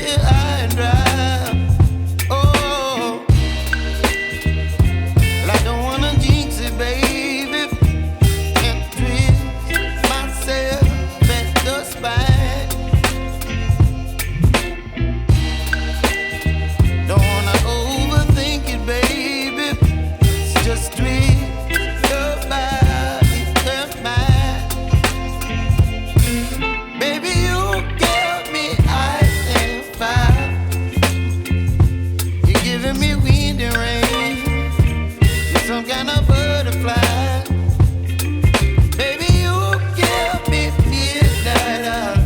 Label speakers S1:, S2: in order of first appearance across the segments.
S1: here high and dry. Oh, well, I don't wanna jinx it, baby, and twist myself at the spine. Don't wanna overthink it, baby. It's just twist your body and mine. Baby, you give me ice and fire. You're giving me wind and rain. You're some kind of butterfly. Baby, you give me midnight.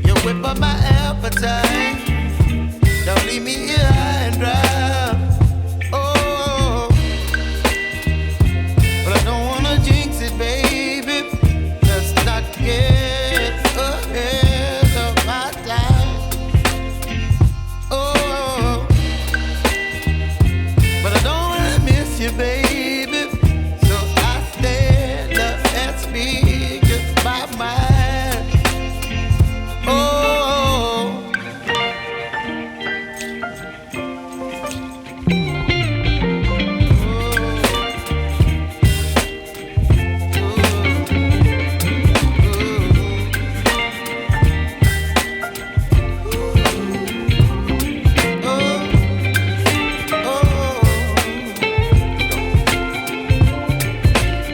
S1: You whip up my appetite. Don't leave me here high and dry. Oh, but I don't wanna jinx it, baby. Let's not get ahead of my time. Oh, but I don't wanna miss you, baby. So I stand up and speak my mind. Oh.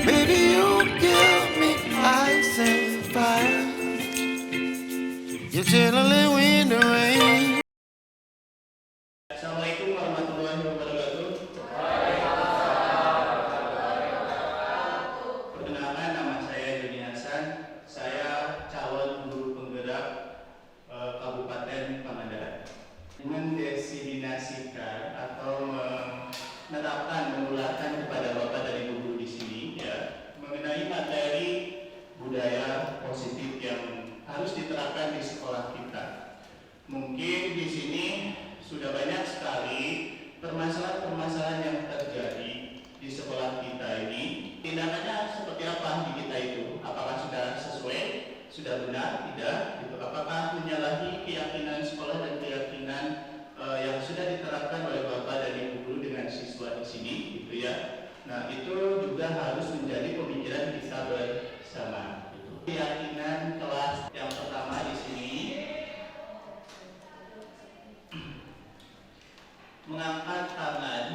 S1: Baby, you give me ice and fire. You're chilling wind and rain.
S2: Assalamualaikum warahmatullahi wabarakatuh. Perkenalkan, nama saya Joni Hasan. Saya calon guru penggerak Kabupaten Pangandaran. Mendesiminasikan atau menerapkan, menularkan kepada Bapak dan Ibu guru di sini ya, mengenai materi budaya positif yang harus diterapkan di sekolah kita. Mungkin di sini sudah banyak sekali permasalahan-permasalahan yang terjadi di sekolah kita ini. Tindakannya seperti apa di kita itu? Apakah sudah sesuai? Sudah benar? Tidak? Gitu. Apakah menyalahi keyakinan sekolah dan keyakinan yang sudah diterapkan oleh Bapak dan Ibu guru dengan siswa di sini? Gitu ya. Nah, itu juga harus menjadi pemikiran kita bersama. Gitu. Keyakinan kelas yang pertama di sini, mengangkat tangan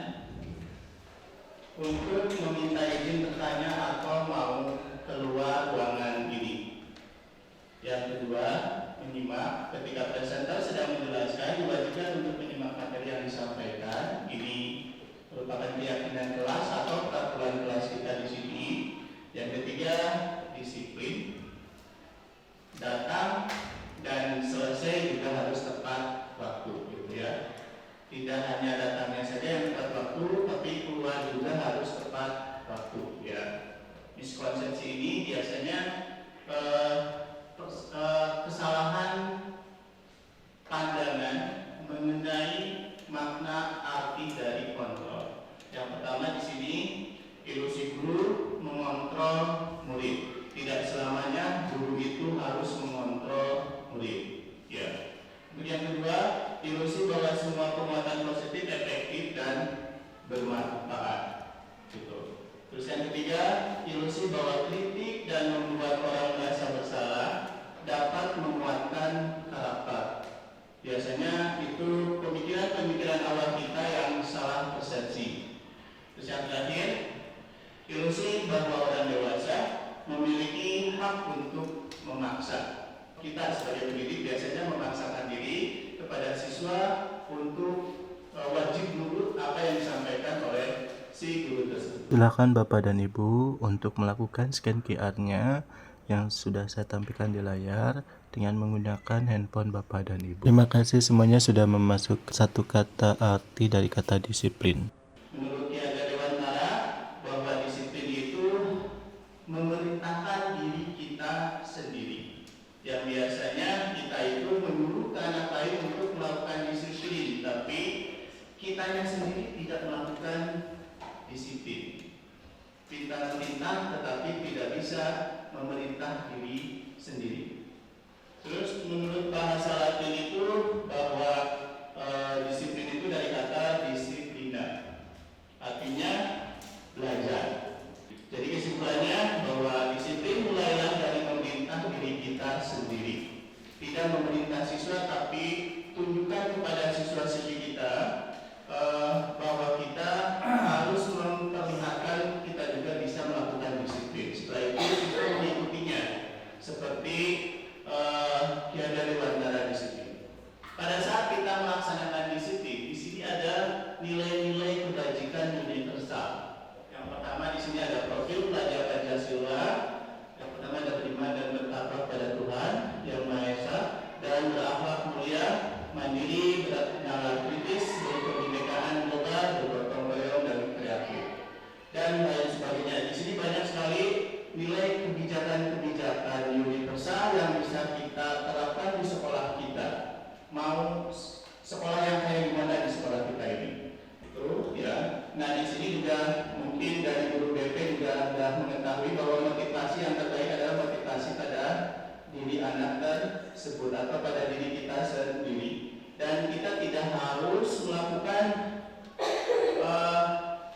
S2: untuk meminta izin bertanya atau mau keluar ruangan ini. Yang kedua, menyimak. Ketika presenter sedang menjelaskan, diwajibkan untuk menyimak materi yang disampaikan. Ini merupakan keyakinan kelas atau peraturan kelas kita di sini. Yang ketiga, disiplin. Datang dan selesai juga harus tepat waktu, gitu ya. Tidak hanya datangnya saja yang tepat waktu, tapi keluar juga harus tepat waktu ya. Miskonsepsi ini biasanya kesalahan pandangan mengenai makna arti dari kontrol. Yang pertama di sini, ilusi guru mengontrol murid. Tidak selamanya guru itu harus mengontrol murid ya. Kemudian kedua, ilusi bahwa semua penguatan positif efektif dan bermanfaat. Gitu. Terus yang ketiga, ilusi bahwa kritik dan membuat orang merasa bersalah dapat menguatkan karakter. Biasanya itu pemikiran-pemikiran awal kita yang salah persepsi. Terus yang terakhir, ilusi bahwa orang dewasa memiliki hak untuk memaksa. Kita sebagai pendidik biasanya memaksakan diri kepada siswa untuk wajib nurut apa yang disampaikan oleh si guru tersebut.
S3: Silakan Bapak dan Ibu untuk melakukan scan QR-nya yang sudah saya tampilkan di layar dengan menggunakan handphone Bapak dan Ibu. Terima kasih semuanya sudah memasuk satu kata arti dari kata disiplin.
S2: Menurut Ki Ageng Dewantara, bahwa disiplin itu memerintahkan diri kita sendiri. Yang biasanya kita itu menyuruh ke anak lain untuk melakukan disiplin, tapi kitanya sendiri tidak melakukan disiplin. Pintar-pintar tetapi tidak bisa memerintah diri sendiri. Terus menurut bahasa meminta siswa, tapi tunjukkan kepada siswa-siswi kita bahwa kita harus memperlihatkan kita juga bisa melakukan disiplin. Setelah itu kita mengikutinya seperti Kiai dari Wandara disiplin. Pada saat kita melaksanakan disiplin, di sini ada nilai-nilai kebajikan universal. Yang pertama di sini ada profil pelajar Pancasila. Yang pertama ada beriman dan bertakwa pada Tuhan Yang Maha Esa dan berakhlak mulia, mandiri, bernalar kritis, berkebinekaan global, bergotong royong dan kreatif, dan lain sebagainya. Di sini banyak sekali nilai kebijakan-kebijakan universal yang bisa kita terapkan di sekolah kita. Mau sekolah yang kayak gimana di sekolah kita ini? Itu ya. Nah di sini juga mungkin dari guru BP juga sudah mengetahui bahwa motivasi yang terbaik adalah motivasi pada diri anak tersebut atau pada diri kita sendiri. Dan kita tidak harus melakukan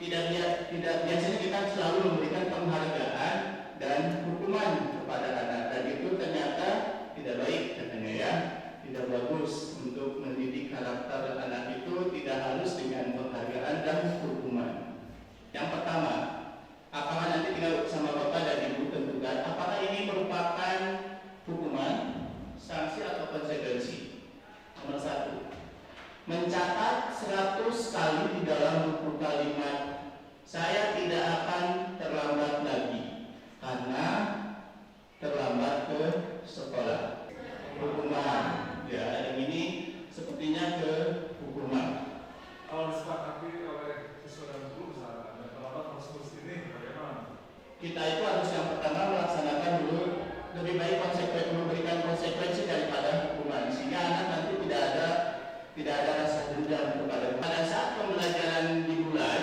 S2: tidak biasanya kita selalu memberikan penghargaan dan hukuman kepada anak, dan itu ternyata tidak baik katanya ya, tidak bagus untuk mendidik karakter anak itu. Tidak harus dengan penghargaan dan hukuman. Yang pertama, apakah nanti tinggal sama Bapak dan Ibu tentukan apakah ini merupakan hukuman, sanksi atau konsekuensi. Nomor 1, mencatat 100 kali di dalam buku kalimat saya tidak akan terlambat lagi karena terlambat ke sekolah. Hukuman ya, yang ini sepertinya ke hukuman.
S4: Kalau disepakati oleh siswa dan guru misalnya dan terlambat proses ini bagaimana?
S2: Kita itu harus yang pertama melaksanakan dulu, lebih baik memberikan konsekuensi daripada hukuman, sehingga anak nanti tidak ada rasa dendam kepada. Pada saat pembelajaran dimulai,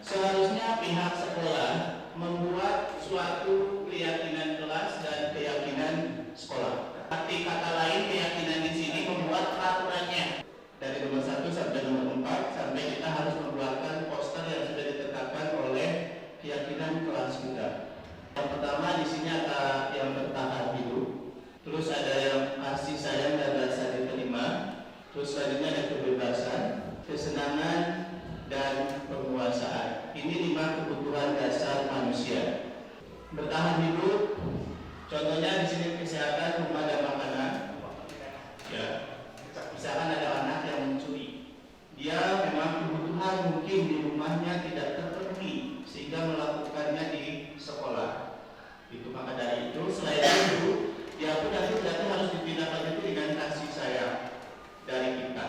S2: seharusnya pihak sekolah membuat suatu keyakinan kelas dan keyakinan sekolah. Arti kata lain, keyakinan di sini membuat peraturannya dari nomor 1 sampai nomor 4, sampai kita harus membuatkan poster yang sudah ditetapkan oleh keyakinan kelas kita. Yang pertama di sini ada yang bertahan hidup, terus ada yang kasih sayang dan rasa diterima, terus selanjutnya ada kebebasan, kesenangan, dan penguasaan. Ini 5 kebutuhan dasar manusia. Bertahan hidup, contohnya di sini kesehatan, rumah dan makanan. Ya, misalkan ada anak yang mencuri, dia memang kebutuhan mungkin di rumahnya tidak terpenuhi sehingga melakukannya di sekolah. Itu maka dari itu selain itu dia pun nanti berarti harus ditindaklanjuti dengan kasih sayang dari kita.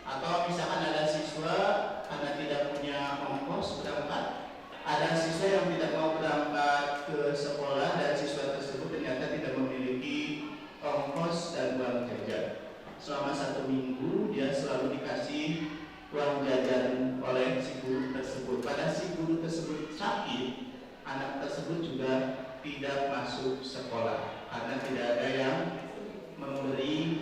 S2: Atau misalkan ada siswa karena tidak punya ongkos berangkat, ada siswa yang tidak mau berangkat ke sekolah dan siswa tersebut ternyata tidak memiliki ongkos dan uang jajan. Selama 1 minggu dia selalu dikasih uang jajan oleh si guru tersebut. Pada si guru tersebut sakit, anak tersebut juga tidak masuk sekolah karena tidak ada yang memberi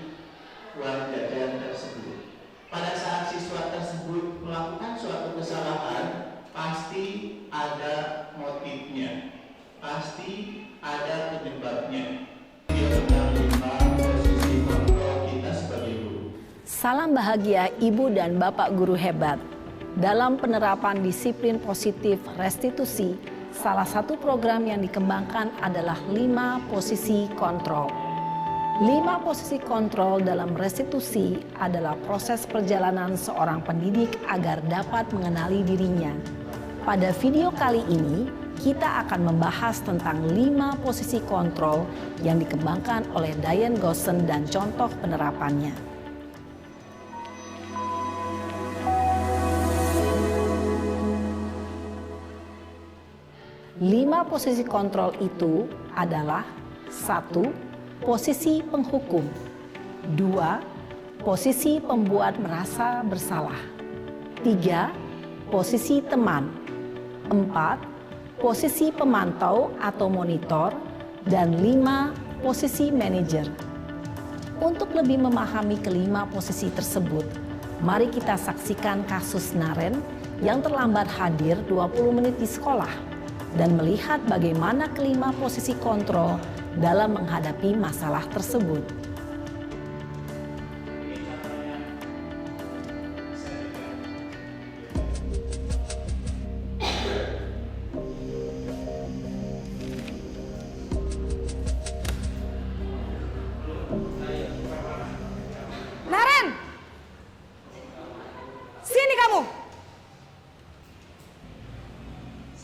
S2: uang jajan tersebut. Pada saat siswa tersebut melakukan suatu kesalahan, pasti ada motifnya, pasti ada penyebabnya. Posisi kontrol kita sebagai guru.
S5: Salam bahagia Ibu dan Bapak guru hebat. Dalam penerapan disiplin positif restitusi, salah satu program yang dikembangkan adalah 5 posisi kontrol. 5 posisi kontrol dalam restitusi adalah proses perjalanan seorang pendidik agar dapat mengenali dirinya. Pada video kali ini, kita akan membahas tentang 5 posisi kontrol yang dikembangkan oleh Diane Gossen dan contoh penerapannya. 5 posisi kontrol itu adalah 1. Posisi penghukum. 2. Posisi pembuat merasa bersalah. 3. Posisi teman. 4. Posisi pemantau atau monitor. Dan 5. Posisi manajer. Untuk lebih memahami kelima posisi tersebut, mari kita saksikan kasus Naren yang terlambat hadir 20 menit di sekolah dan melihat bagaimana kelima posisi kontrol dalam menghadapi masalah tersebut.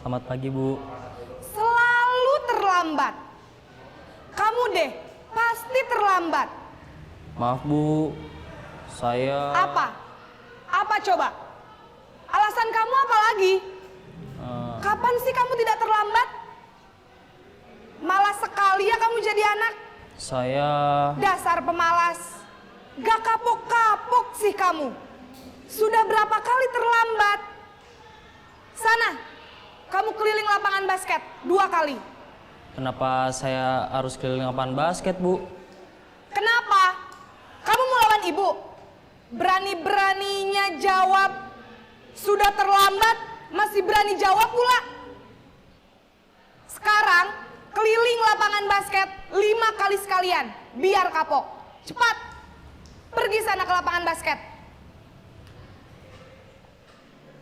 S6: Selamat pagi, Bu.
S7: Selalu terlambat. Kamu deh, pasti terlambat.
S6: Maaf, Bu. Saya...
S7: Apa? Apa coba? Alasan kamu apa lagi? Kapan sih kamu tidak terlambat? Malas sekali ya kamu jadi anak.
S6: Saya...
S7: Dasar pemalas. Gak kapok-kapok sih kamu. Sudah berapa kali terlambat? Sana, kamu keliling lapangan basket 2 kali.
S6: Kenapa saya harus keliling lapangan basket, Bu?
S7: Kenapa? Kamu mau lawan ibu? Berani-beraninya jawab. Sudah terlambat, masih berani jawab pula. Sekarang, keliling lapangan basket 5 kali sekalian. Biar kapok. Cepat. Pergi sana ke lapangan basket.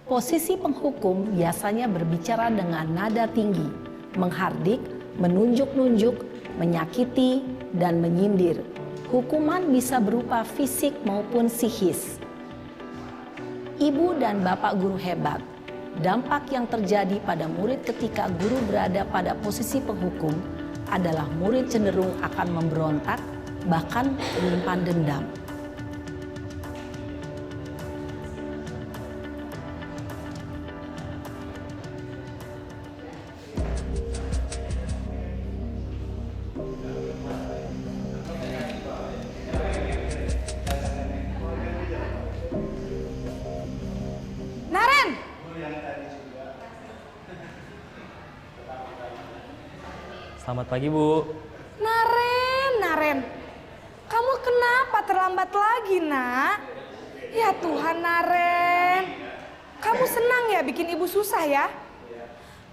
S5: Posisi penghukum biasanya berbicara dengan nada tinggi, menghardik, menunjuk-nunjuk, menyakiti, dan menyindir. Hukuman bisa berupa fisik maupun psikis. Ibu dan bapak guru hebat. Dampak yang terjadi pada murid ketika guru berada pada posisi penghukum adalah murid cenderung akan memberontak, bahkan menyimpan dendam.
S7: Naren!
S6: Selamat pagi, Bu.
S7: Naren. Kamu kenapa terlambat lagi, nak? Ya Tuhan, Naren. Kamu senang ya bikin ibu susah ya?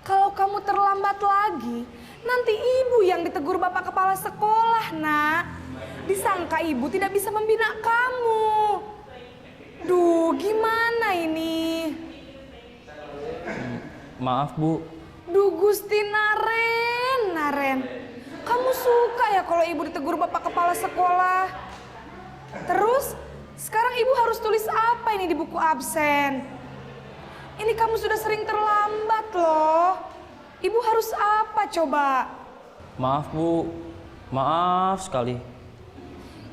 S7: Kalau kamu terlambat lagi, nanti ibu yang ditegur bapak kepala sekolah, nak. Disangka ibu tidak bisa membina kamu. Duh, gimana ini?
S6: Maaf, Bu.
S7: Duh, Gusti Naren. Kamu suka ya kalau ibu ditegur bapak kepala sekolah? Terus, sekarang ibu harus tulis apa ini di buku absen? Ini kamu sudah sering terlambat loh. Ibu harus apa coba?
S6: Maaf, Bu. Maaf sekali.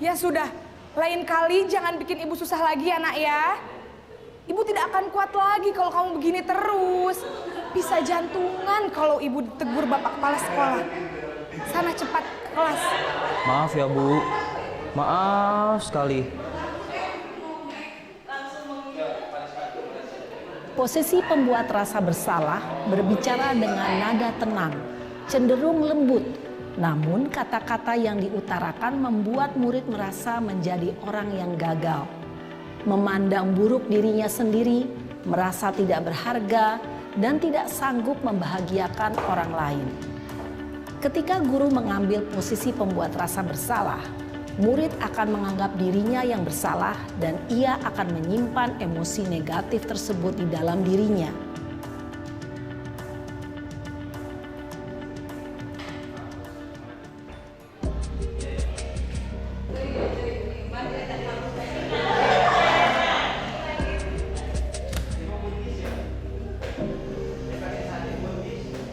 S7: Ya sudah, lain kali jangan bikin ibu susah lagi ya nak ya. Ibu tidak akan kuat lagi kalau kamu begini terus. Bisa jantungan kalau ibu ditegur bapak kepala sekolah. Sana cepat ke kelas.
S6: Maaf ya, Bu. Maaf sekali.
S5: Posisi pembuat rasa bersalah berbicara dengan nada tenang, cenderung lembut. Namun kata-kata yang diutarakan membuat murid merasa menjadi orang yang gagal. Memandang buruk dirinya sendiri, merasa tidak berharga, dan tidak sanggup membahagiakan orang lain. Ketika guru mengambil posisi pembuat rasa bersalah, murid akan menganggap dirinya yang bersalah dan ia akan menyimpan emosi negatif tersebut di dalam dirinya.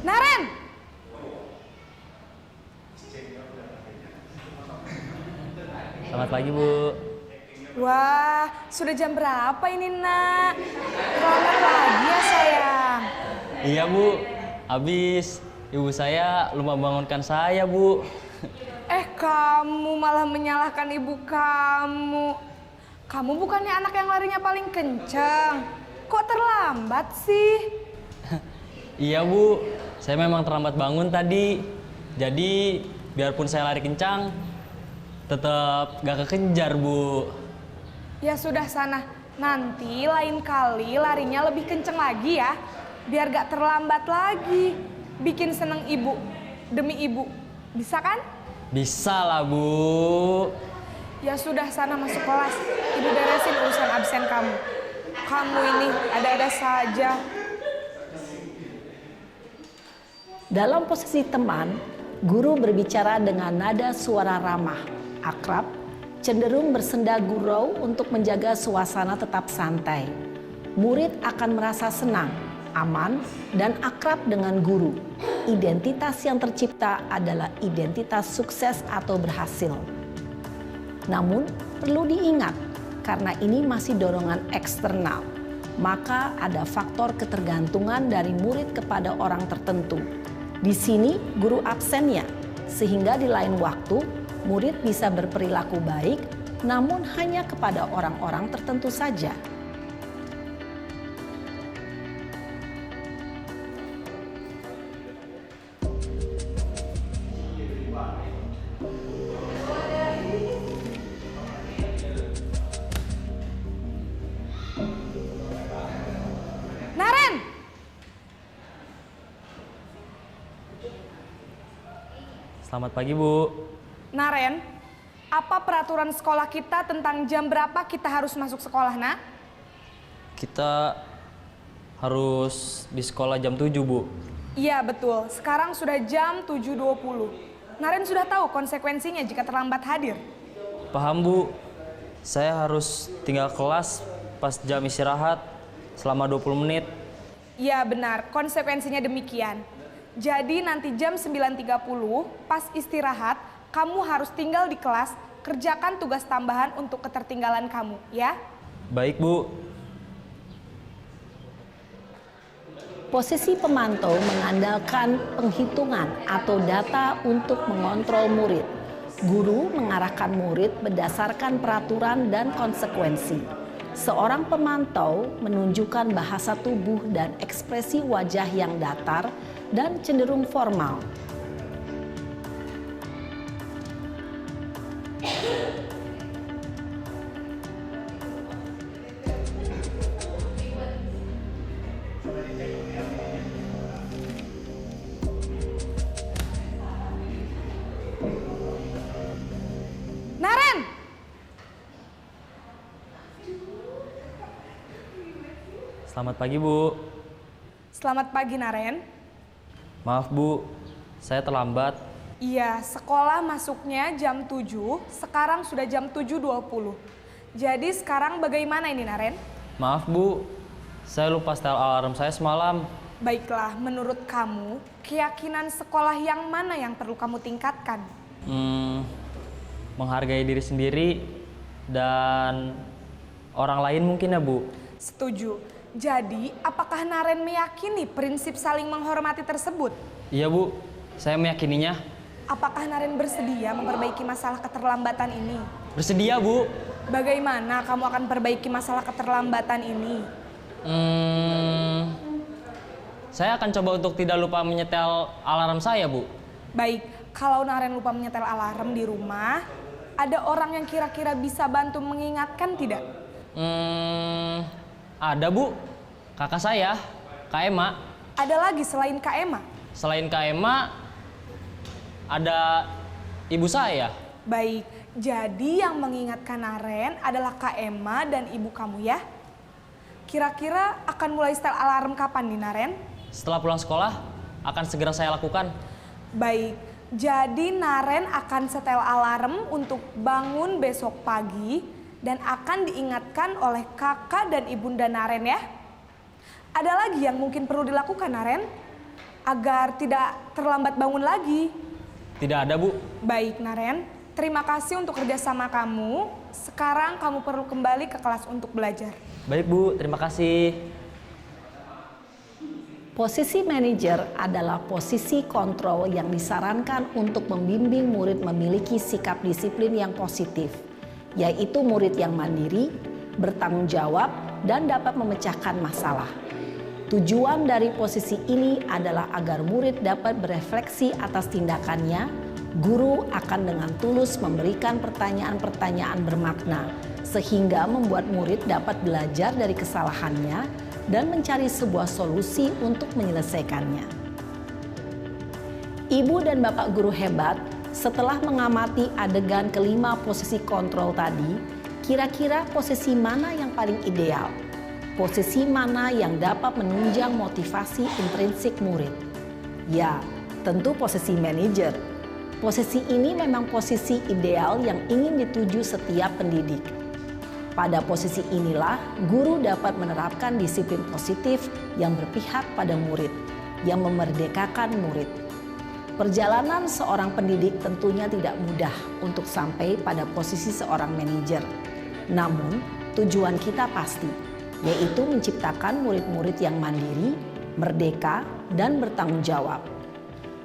S7: Naren!
S6: Selamat pagi, Bu.
S7: Wah, sudah jam berapa ini nak? Selamat pagi ya sayang.
S6: Iya, Bu. Habis ibu saya lupa bangunkan saya, Bu.
S7: Kamu malah menyalahkan ibu kamu. Kamu bukannya anak yang larinya paling kencang. Kok terlambat sih?
S6: Iya, Bu. Saya memang terlambat bangun tadi. Jadi, biarpun saya lari kencang, tetap gak kekejar, Bu.
S7: Ya sudah sana. Nanti lain kali larinya lebih kenceng lagi ya. Biar gak terlambat lagi. Bikin seneng ibu. Demi ibu. Bisa kan?
S6: Bisa lah, Bu.
S7: Ya sudah sana masuk kelas. Ibu beresin urusan absen kamu. Kamu ini ada-ada saja.
S5: Dalam posisi teman, guru berbicara dengan nada suara ramah, akrab, cenderung bersenda gurau untuk menjaga suasana tetap santai. Murid akan merasa senang, aman dan akrab dengan guru. Identitas yang tercipta adalah identitas sukses atau berhasil. Namun, perlu diingat, karena ini masih dorongan eksternal, maka ada faktor ketergantungan dari murid kepada orang tertentu. Di sini, guru absennya, sehingga di lain waktu, murid bisa berperilaku baik, namun hanya kepada orang-orang tertentu saja.
S7: Naren!
S6: Selamat pagi, Bu.
S7: Naren, apa peraturan sekolah kita tentang jam berapa kita harus masuk sekolah, nak?
S6: Kita harus di sekolah jam 7, Bu.
S7: Iya, betul. Sekarang sudah jam 7.20. Naren sudah tahu konsekuensinya jika terlambat hadir.
S6: Paham, Bu. Saya harus tinggal kelas pas jam istirahat selama 20 menit.
S7: Iya, benar. Konsekuensinya demikian. Jadi nanti jam 9.30 pas istirahat, kamu harus tinggal di kelas, kerjakan tugas tambahan untuk ketertinggalan kamu, ya?
S6: Baik, Bu.
S5: Posisi pemantau mengandalkan penghitungan atau data untuk mengontrol murid. Guru mengarahkan murid berdasarkan peraturan dan konsekuensi. Seorang pemantau menunjukkan bahasa tubuh dan ekspresi wajah yang datar dan cenderung formal.
S7: Naren!
S6: Selamat pagi, Bu.
S7: Selamat pagi, Naren.
S6: Maaf, Bu. Saya terlambat.
S7: Iya, sekolah masuknya jam 7, sekarang sudah jam 7.20. Jadi sekarang bagaimana ini, Naren?
S6: Maaf, Bu. Saya lupa setel alarm saya semalam.
S7: Baiklah, menurut kamu, keyakinan sekolah yang mana yang perlu kamu tingkatkan?
S6: Menghargai diri sendiri dan orang lain mungkin ya, Bu.
S7: Setuju. Jadi, apakah Naren meyakini prinsip saling menghormati tersebut?
S6: Iya, Bu. Saya meyakininya.
S7: Apakah Naren bersedia memperbaiki masalah keterlambatan ini?
S6: Bersedia, Bu.
S7: Bagaimana kamu akan perbaiki masalah keterlambatan ini?
S6: Saya akan coba untuk tidak lupa menyetel alarm saya, Bu.
S7: Baik, kalau Naren lupa menyetel alarm di rumah, ada orang yang kira-kira bisa bantu mengingatkan tidak?
S6: Ada, Bu. Kakak saya, Kak Ema.
S7: Ada lagi selain Kak Ema?
S6: Selain Kak Ema, ada ibu saya.
S7: Baik, jadi yang mengingatkan Naren adalah Kak Ema dan ibu kamu ya? Kira-kira akan mulai setel alarm kapan nih, Naren?
S6: Setelah pulang sekolah, akan segera saya lakukan.
S7: Baik, jadi Naren akan setel alarm untuk bangun besok pagi dan akan diingatkan oleh kakak dan ibunda Naren ya. Ada lagi yang mungkin perlu dilakukan, Naren, agar tidak terlambat bangun lagi?
S6: Tidak ada, Bu.
S7: Baik, Naren. Terima kasih untuk kerjasama kamu. Sekarang kamu perlu kembali ke kelas untuk belajar.
S6: Baik, Bu. Terima kasih.
S5: Posisi manajer adalah posisi kontrol yang disarankan untuk membimbing murid memiliki sikap disiplin yang positif, yaitu murid yang mandiri, bertanggung jawab, dan dapat memecahkan masalah. Tujuan dari posisi ini adalah agar murid dapat berefleksi atas tindakannya. Guru akan dengan tulus memberikan pertanyaan-pertanyaan bermakna, sehingga membuat murid dapat belajar dari kesalahannya dan mencari sebuah solusi untuk menyelesaikannya. Ibu dan bapak guru hebat, setelah mengamati adegan kelima posisi kontrol tadi, kira-kira posisi mana yang paling ideal? Posisi mana yang dapat menunjang motivasi intrinsik murid? Ya, tentu posisi manajer. Posisi ini memang posisi ideal yang ingin dituju setiap pendidik. Pada posisi inilah, guru dapat menerapkan disiplin positif yang berpihak pada murid, yang memerdekakan murid. Perjalanan seorang pendidik tentunya tidak mudah untuk sampai pada posisi seorang manajer. Namun, tujuan kita pasti, yaitu menciptakan murid-murid yang mandiri, merdeka, dan bertanggung jawab.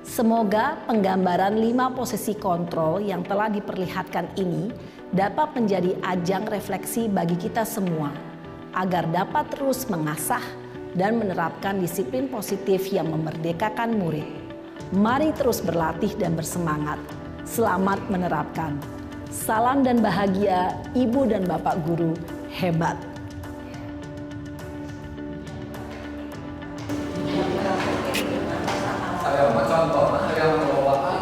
S5: Semoga penggambaran 5 posisi kontrol yang telah diperlihatkan ini dapat menjadi ajang refleksi bagi kita semua, agar dapat terus mengasah dan menerapkan disiplin positif yang memerdekakan murid. Mari terus berlatih dan bersemangat. Selamat menerapkan. Salam dan bahagia Ibu dan Bapak Guru hebat.
S4: Saya mau contoh, saya mengelolaan.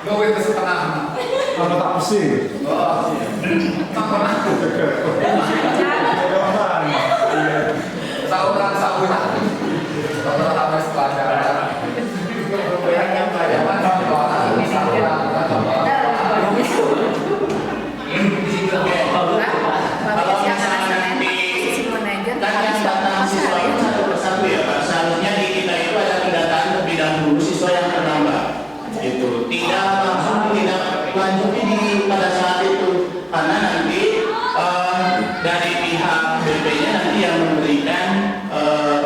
S4: Duit itu setengah. Kalau tak pusing. Tak pernah. Sahuran. Kalau habis pelajaran. Yang pelajaran sahuran.
S2: Kalau misalnya nanti kan yang datang siswa itu satu persatu ya Pak. Seharusnya di kita itu ada pendataan terlebih dahulu siswa yang ternambah. Itu tidak langsung tidak lanjuti di pada saat itu, karena nanti dari pihak BP-nya nanti yang memberikan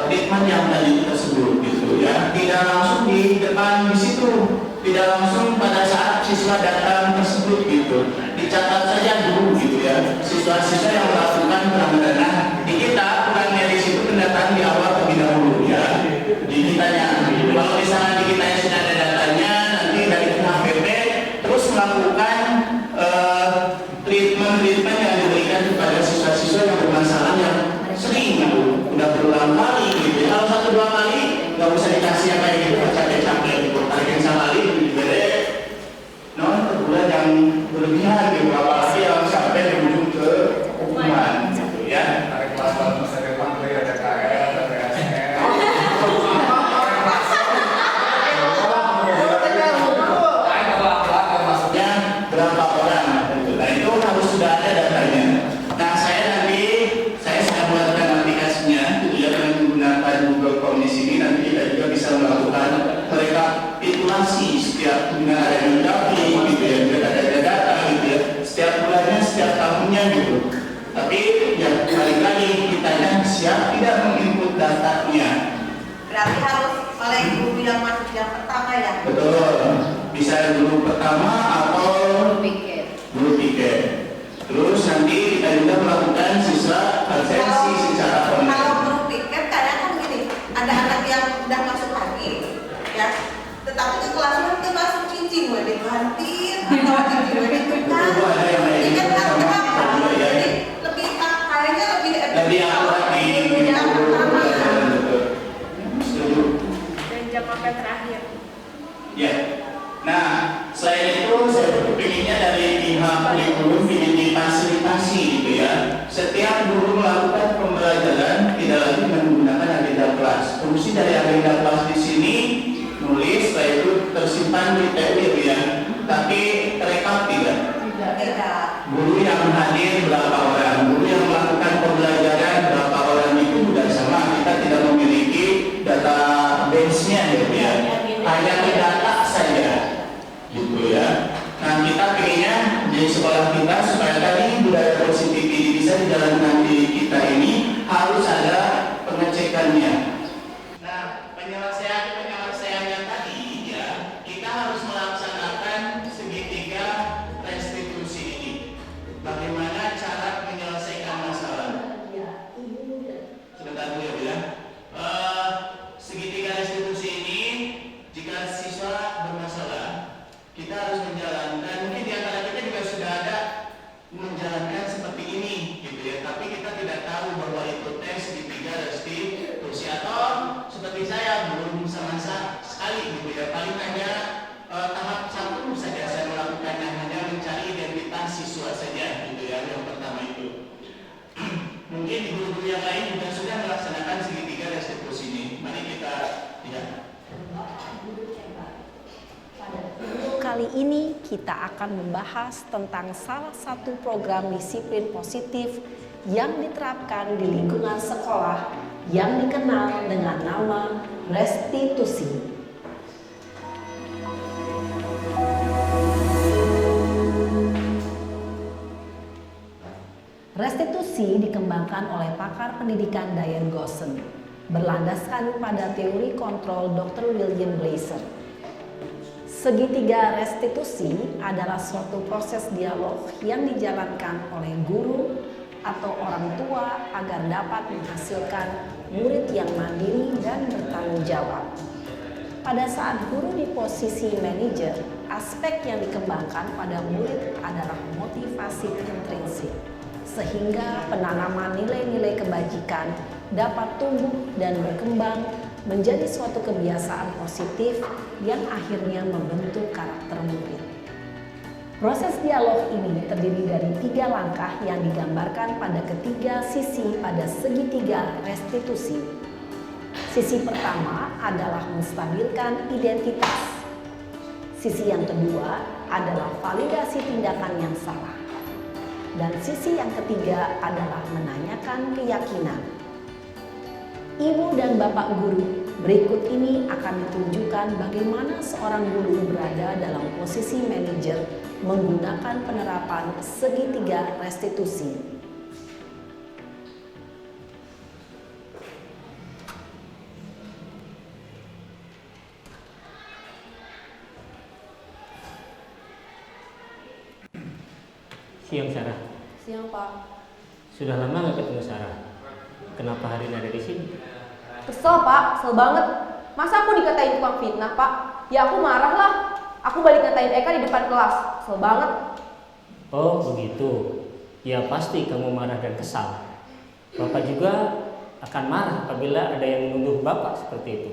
S2: treatment yang tadi tersebut gitu ya. Tidak langsung di depan di situ, tidak langsung pada saat siswa datang tersebut gitu. Dicatat saja dulu gitu ya, siswa-siswa yang melakukan pelanggaran. Nah, di kita kurangnya di situ pendataan di awal terlebih dahulu ya. Di kitanya, kalau misalnya di kita sudah ada datanya, nanti dari pihak BP terus melakukan treatment yang diberikan kepada siswa-siswa yang bermasalah yang sering gitu, udah berulang kali gitu. Kalau 1-2 kali nggak usah dikasih yang kayak gitu, capek-capek gitu. Tarik yang sekali diberi teguran yang berlebihan gitu, apalagi yang sampai berujung ke hukuman gitu ya.
S4: Tarik kelas masa depan ada KL, ada SN.
S2: Maksudnya berapa orang gitu. Nah itu harus sudah ada datanya. Nah saya sedang melakukan aplikasinya gitu ya, dengan menggunakan Google Form di sini. Nanti kita juga bisa melakukan rekapitulasi setiap bulan ada yang dapil gitu ya, ada data gitu ya, setiap bulannya, setiap tahunnya gitu. Tapi ya balik lagi kitanya siap tidak menginput datanya.
S8: Berarti harus oleh guru yang masuk yang pertama ya?
S2: Betul, bisa guru pertama atau guru piket. Terus nanti kita juga melakukan siswa absensi secara online.
S8: Kalau guru piket kadang kan gini, ada anak yang udah masuk pagi ya, tetapi ke kelasnya itu masuk cincin gue di kantin atau cincin gue di tukang. Ini kan kenapa? Jadi lebih kayaknya lebih
S2: akurat di
S8: yang pertama.
S2: Setuju.
S8: Dan jam makan terakhir.
S2: Ya. Nah, selain itu saya pinginnya dari pihak kurikulum ingin difasilitasi gitu ya. Setiap guru melakukan pembelajaran tidak lagi menggunakan agenda kelas. Fungsi dari agenda kelas di sini nulis, setelah itu tersimpan di tablet ya. Tapi rekap tidak.
S8: Tidak.
S2: Guru yang hadir berapa orang, guru yang melakukan pembelajaran berapa orang itu sudah sama. Kita tidak memiliki database-nya gitu ya. Hanya data saja gitu ya. Nah kita pengennya di sekolah kita supaya tadi budaya positif ini bisa dijalankan di kita ini harus ada pengecekannya. Nah penyelesaian yang tadi ya, kita harus melaksanakan segitiga restitusi ini. Bagaimana cara menyelesaikan masalah? Sebentar dulu ya Bu ya. Segitiga restitusi ini, jika siswa bermasalah, kita harus menjalankan, mungkin di antara kita juga sudah ada menjalankan seperti ini gitu ya, tapi kita tidak tahu bahwa itu tes segitiga restitusi atau
S5: kali ini kita akan membahas tentang salah satu program disiplin positif yang diterapkan di lingkungan sekolah yang dikenal dengan nama restitusi. Restitusi dikembangkan oleh pakar pendidikan Diane Gosson, berlandaskan pada teori kontrol Dr. William Blaser. Segitiga restitusi adalah suatu proses dialog yang dijalankan oleh guru atau orang tua agar dapat menghasilkan murid yang mandiri dan bertanggung jawab. Pada saat guru di posisi manajer, aspek yang dikembangkan pada murid adalah motivasi intrinsik, sehingga penanaman nilai-nilai kebajikan dapat tumbuh dan berkembang menjadi suatu kebiasaan positif yang akhirnya membentuk karakter murid. Proses dialog ini terdiri dari 3 langkah yang digambarkan pada ketiga sisi pada segitiga restitusi. Sisi pertama adalah menstabilkan identitas. Sisi yang kedua adalah validasi tindakan yang salah. Dan sisi yang ketiga adalah menanyakan keyakinan. Ibu dan Bapak guru, berikut ini akan ditunjukkan bagaimana seorang guru berada dalam posisi manajer menggunakan penerapan segitiga restitusi.
S9: Siang Sarah.
S10: Siang Pak.
S9: Sudah lama nggak ketemu Sarah. Kenapa hari ini ada di sini?
S10: Kesel Pak, kesel banget. Masa aku dikatain tukang fitnah Pak? Ya aku marah lah. Aku balik ngatain Eka di depan kelas. Kesel banget.
S9: Oh begitu. Ya pasti kamu marah dan kesal. Bapak juga akan marah apabila ada yang menuduh Bapak seperti itu.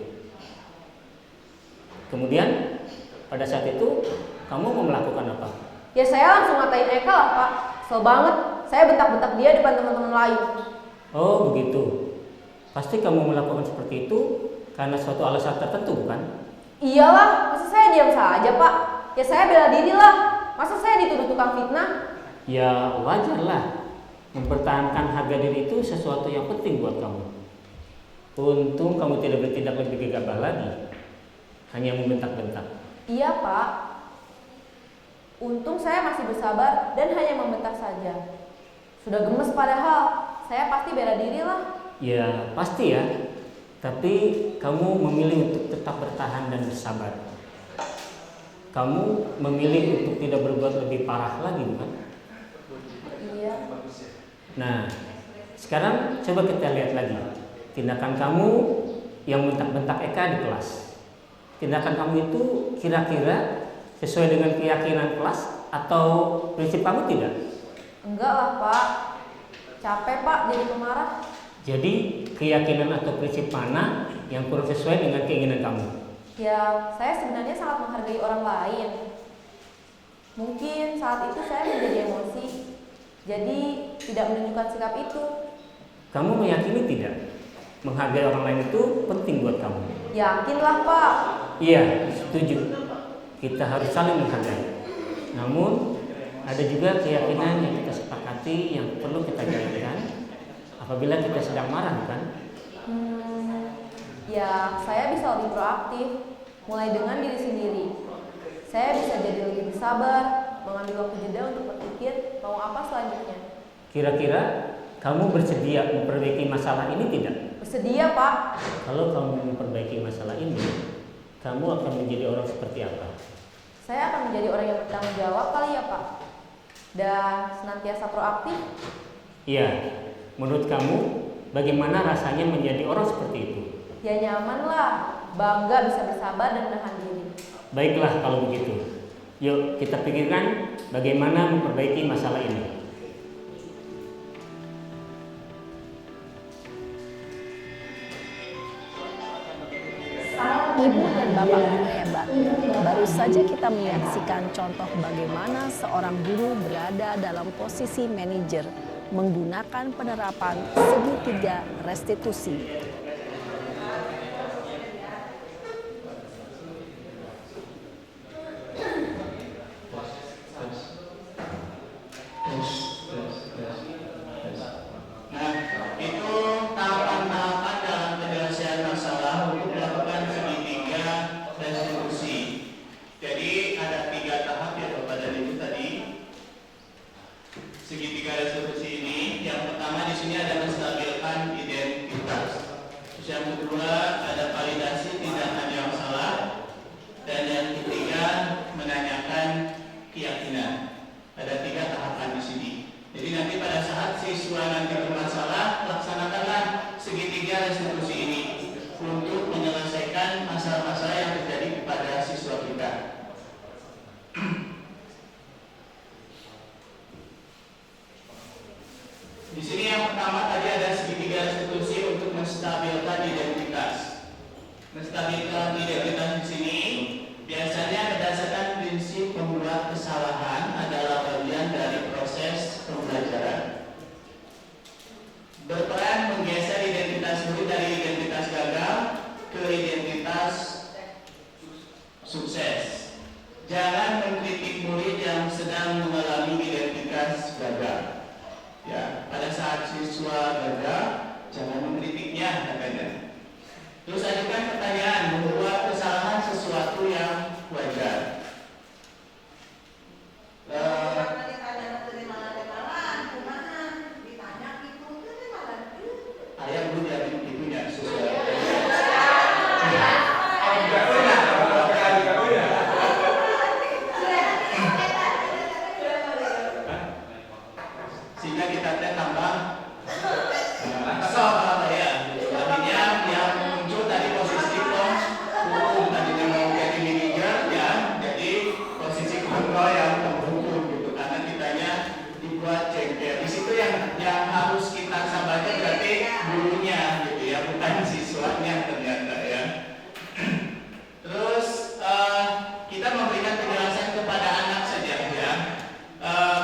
S9: Kemudian pada saat itu kamu mau melakukan apa?
S10: Ya saya langsung ngatain Eka lah Pak. Kesel banget. Saya bentak-bentak dia depan teman-teman lain.
S9: Oh begitu. Pasti kamu melakukan seperti itu karena suatu alasan tertentu bukan?
S10: Iyalah, masa saya diam saja Pak? Ya saya bela diri lah. Masa saya dituduh tukang fitnah?
S9: Ya wajarlah. Mempertahankan harga diri itu sesuatu yang penting buat kamu. Untung kamu tidak bertindak lebih gegabah lagi. Hanya membentak-bentak.
S10: Iya Pak. Untung saya masih bersabar dan hanya membentak saja. Sudah gemes padahal. Saya pasti bela diri lah.
S9: Ya pasti ya. Tapi kamu memilih untuk tetap bertahan dan bersabar. Kamu memilih untuk tidak berbuat lebih parah lagi bukan?
S10: Iya.
S9: Nah sekarang coba kita lihat lagi tindakan kamu yang bentak-bentak Eka di kelas. Tindakan kamu itu kira-kira sesuai dengan keyakinan kelas atau prinsip kamu tidak?
S10: Enggak lah Pak. Capek Pak jadi pemarah.
S9: Jadi keyakinan atau prinsip mana yang kurang sesuai dengan keinginan kamu?
S10: Ya saya sebenarnya sangat menghargai orang lain. Mungkin saat itu saya menjadi emosi. Jadi tidak menunjukkan sikap itu.
S9: Kamu meyakini tidak? Menghargai orang lain itu penting buat kamu.
S10: Yakinlah Pak.
S9: Iya, setuju. Kita harus saling menghargai. Namun ada juga keyakinan yang kita sepakati yang perlu kita jalankan apabila kita sedang marah, bukan?
S10: Ya saya bisa lebih proaktif, mulai dengan diri sendiri. Saya bisa jadi lebih bersabar, mengambil waktu jeda untuk berpikir mau apa selanjutnya.
S9: Kira-kira kamu bersedia memperbaiki masalah ini tidak?
S10: Bersedia Pak.
S9: Kalau kamu memperbaiki masalah ini, kamu akan menjadi orang seperti apa?
S10: Saya akan menjadi orang yang bertanggung jawab kali ya Pak. Dan senantiasa proaktif.
S9: Iya, menurut kamu bagaimana rasanya menjadi orang seperti itu?
S10: Ya nyaman lah, bangga bisa bersabar dan menahan diri.
S9: Baiklah kalau begitu. Yuk kita pikirkan bagaimana memperbaiki masalah ini.
S5: Ibu dan Bapak guru hebat. Baru saja kita menyaksikan contoh bagaimana seorang guru berada dalam posisi manajer menggunakan penerapan segitiga restitusi.
S2: penentuan identitas di sini biasanya berdasarkan prinsip membuat kesalahan adalah bagian dari proses pembelajaran. Berperan menggeser identitas murid dari identitas gagal ke identitas sukses. Jangan mengkritik murid yang sedang mengalami identitas gagal. Ya, pada saat siswa gagal, jangan mengkritiknya katanya. Terus ajukan pertanyaan, membuat kesalahan sesuatu yang wajar. Ayah dulu dia itunya sesuai. Sehingga kita tambah artinya yang muncul dari posisi hukum tadinya mau jadi manajer ya, jadi posisi kontrol yang terhukum gitu, karena kitanya dibuat jengkel. Di situ yang harus kita sabarkan berarti gurunya gitu ya, bukan siswanya ternyata ya. Terus kita memberikan penjelasan kepada anak saja ya.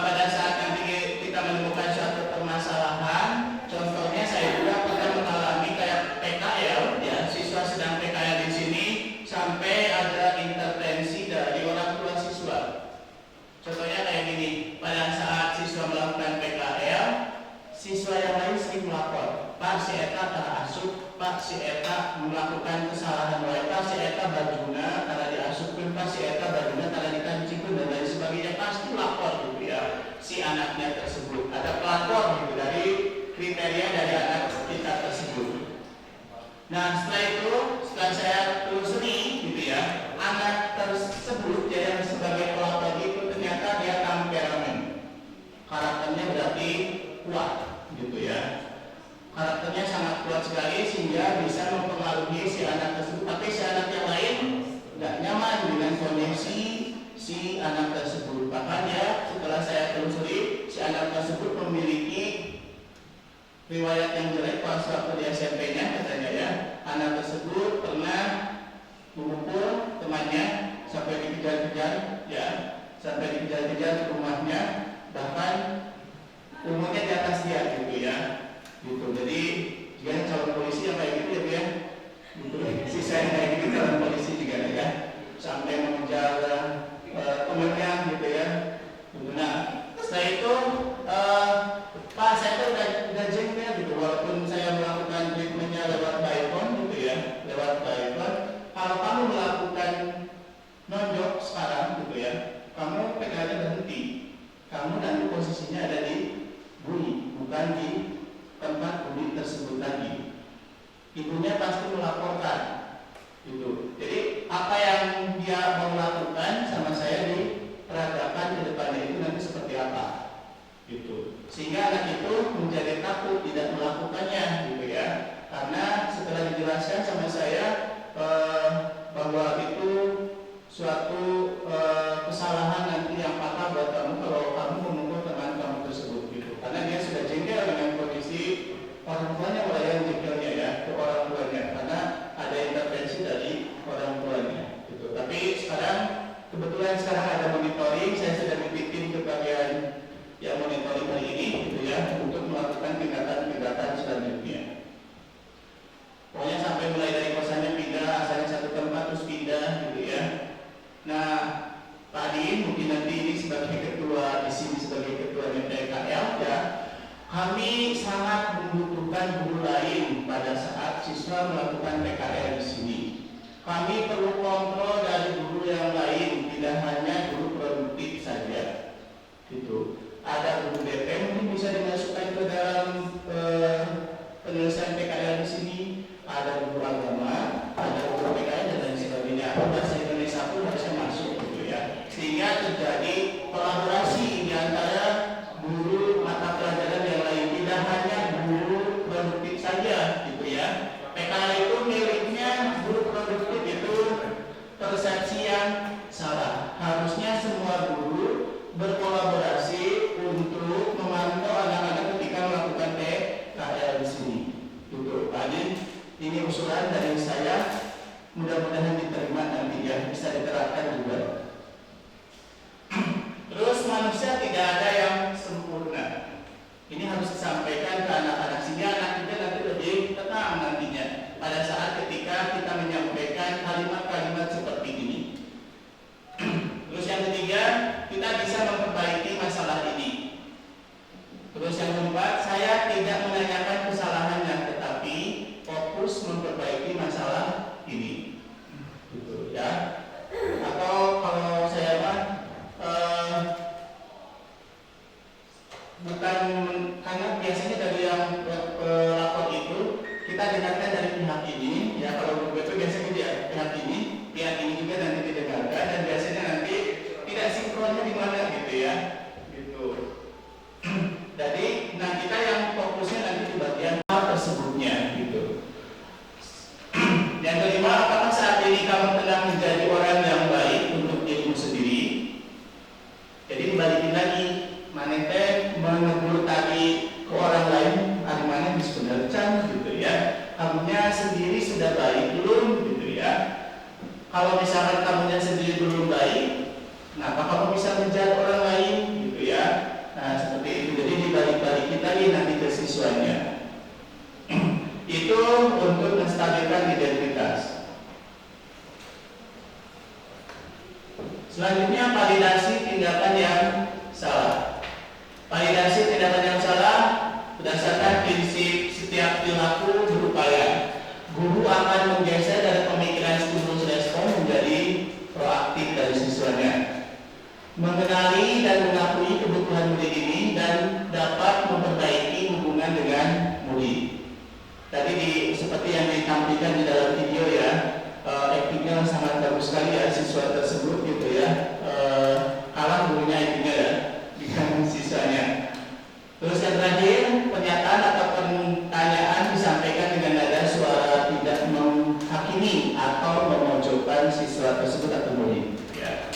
S2: Pada saat nanti kita menemukan suatu permasalahan, contohnya saya juga pernah mengalami kayak PKL ya, siswa sedang PKL di sini sampai ada intervensi dari orang tua siswa. Contohnya kayak gini, pada saat siswa melakukan PKL, siswa yang lain sering melapor, Pak si Eta terasup, Pak si Eta melakukan kesalahan lain, Pak si Eta bajuna karena diasupkan, Pak si Eta bajuna karena dikancingkan dan lain sebagainya, pasti lapor gitu ya si anaknya tersebut. Ada pelapor gitu dari kriteria dari anak kita tersebut. Nah setelah itu, setelah saya telusuri gitu ya, anak tersebut yang sebagai pelapor itu ternyata dia temperamen, karakternya berarti kuat gitu ya. Karakternya sangat kuat sekali sehingga bisa mempengaruhi si anak tersebut. Tapi si anak yang lain nggak nyaman dengan kondisi si anak tersebut. Makanya setelah saya telusuri, si anak tersebut memiliki riwayat yang jelek pas waktu di SMP-nya katanya ya. Anak tersebut pernah memukul temannya sampai dikejar-kejar ya, sampai dikejar-kejar ke rumahnya, bahkan umurnya di atas dia gitu ya. Gitu. Jadi dia calon polisi yang kayak gitu ya, gitu. Sisa yang kayak gitu calon polisi juga ya, sampai mengejar temannya gitu ya. Nah setelah itu Pak saya tuh udah jengkel gitu, walaupun saya melakukan treatmentnya lewat iPhone gitu ya, lewat iPhone. Kalau kamu melakukan nonjok sekarang gitu ya, kamu PKL-nya berhenti, kamu nanti posisinya ada di bui, bukan di tempat bui tersebut lagi. Ibunya pasti melaporkan gitu. Jadi apa yang dia mau lakukan sama saya diperagakan ke depannya itu nanti seperti apa gitu. Sehingga anak itu menjadi takut tidak melakukannya gitu ya. Karena setelah dijelaskan sama saya bahwa itu suatu kesalahan nanti yang fatal buat kamu kalau kamu memukul teman kamu tersebut gitu. Karena dia sudah jengkel dengan kondisi orang tuanya, mulai yang jengkelnya ya ke orang tuanya karena ada intervensi dari orang tuanya gitu. Tapi sekarang kebetulan ada monitoring, saya sudah dibikin ke bagian yang monitoring hari ini gitu ya, untuk melakukan tindakan-tindakan selanjutnya. Pokoknya sampai mulai dari kosannya pindah, asalnya satu tempat terus pindah gitu ya. Nah, Pak Adi mungkin nanti ini sebagai ketua di sini sebagai ketua PKL ya, kami sangat membutuhkan guru lain pada saat siswa melakukan PKL di sini. Kami perlu kontrol dari guru yang lain, tidak hanya guru produktif saja. Gitu. Ada guru BP mungkin bisa dimasukkan ke dalam penyelesaian PKL di sini. Ada guru agama, ada guru PKL dan lain sebagainya. Bahasa Indonesia pun harusnya masuk gitu ya. Sehingga terjadi kolaborasi di antara guru mata pelajaran yang lain, tidak hanya guru produktif saja gitu ya. PKL itu miliknya guru produktif, itu persepsi yang salah. Harusnya semua guru berkolaborasi untuk memantau anak-anak ketika melakukan PKL di sini. Gitu. Pak Adin, ini usulan dari saya. Mudah-mudahan Kalau misalkan kamunya sendiri belum baik, kenapa kamu bisa menjahat orang lain gitu ya? Nah seperti itu. Jadi dibalik-balikin lagi nanti ke siswanya. Itu untuk menstabilkan identitas. Selanjutnya validasi tindakan yang salah. Validasi tindakan yang salah berdasarkan prinsip setiap perilaku berupaya. Guru akan menggeser dari pemikiran stimulus respon menjadi proaktif dari siswanya. Mengenali dan mengakui kebutuhan murid ini dan dapat memperbaiki hubungan dengan murid. Tadi seperti yang ditampilkan di dalam video ya, actingnya sangat bagus sekali ya siswa tersebut gitu ya. Kalah gurunya actingnya ya dengan siswanya. Terus yang terakhir, pernyataan atau pertanyaan disampaikan dengan nada suara tidak menghakimi atau memojokkan siswa tersebut atau murid. Ya.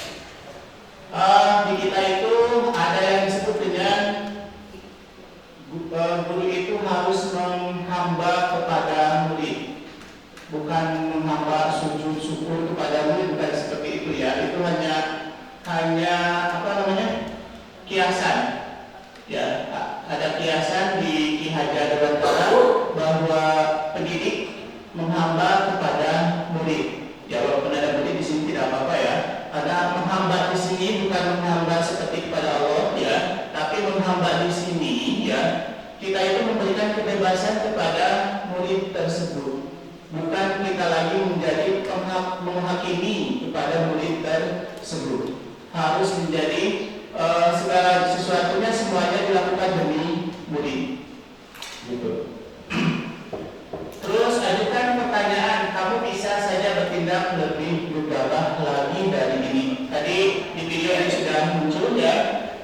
S2: Di kita itu ada yang disebut dengan guru itu harus menghamba kepada murid, bukan menghamba sujud syukur kepada murid, bukan seperti itu ya. Itu hanya apa namanya, kiasan ya. Ada kiasan di Ki Hajar Dewantara bahwa pendidik menghamba kepada murid. Ya walaupun ada murid di sini tidak apa-apa ya. Ada menghamba di sini bukan menghamba seperti kepada Allah ya, tapi menghamba di sini ya. Kita itu memberikan kebebasan kepada murid tersebut. Bukan kita lagi menjadi menghakimi kepada murid tersebut. Harus menjadi segala sesuatunya semuanya dilakukan demi murid. Gitu. Terus ajukan pertanyaan, kamu bisa saja bertindak lebih gegabah lagi dari ini. Tadi di video yang sudah muncul ya,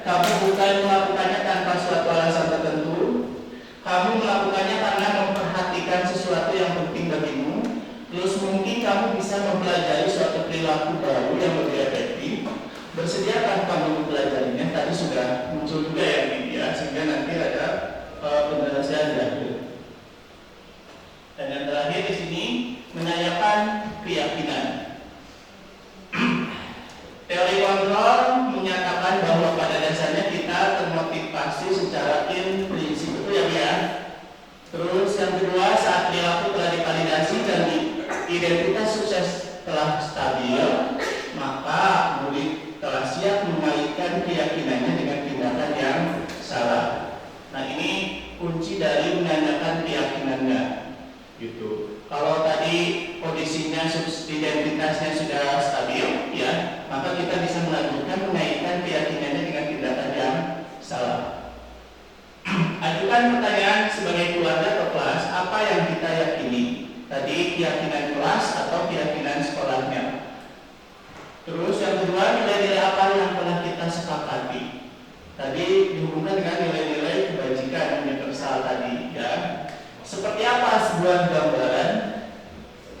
S2: kamu bukan melakukannya tanpa suatu alasan tertentu. Kamu melakukannya karena memperhatikan sesuatu yang penting bagimu. Terus mungkin kamu bisa mempelajari suatu perilaku baru yang lebih efektif. Bersediakah kamu mempelajarinya? Tadi sudah muncul juga ya ini ya, sehingga nanti ada penjelasan di akhir. Dan yang terakhir di sini menanyakan keyakinan. Teori kontrol menyatakan bahwa pada dasarnya kita termotivasi secara intrinsik, itu ya. Terus yang kedua, saat perilaku telah divalidasi dan identitas sukses telah stabil, maka murid telah siap mengaitkan keyakinannya dengan tindakan yang salah. Nah ini kunci dari menanyakan keyakinannya, gitu. Kalau tadi kondisinya identitasnya sudah stabil, ya, maka kita bisa melanjutkan mengaitkan keyakinannya dengan tindakan yang salah. Ajukan pertanyaan sebagai keluarga atau kelas, apa yang kita yakini? Tadi keyakinan kelas atau keyakinan sekolahnya. Terus yang kedua, nilai-nilai apa yang pernah kita sepakati? Tadi dihubungkan dengan nilai-nilai kebajikan universal tadi, ya. Seperti apa sebuah gambaran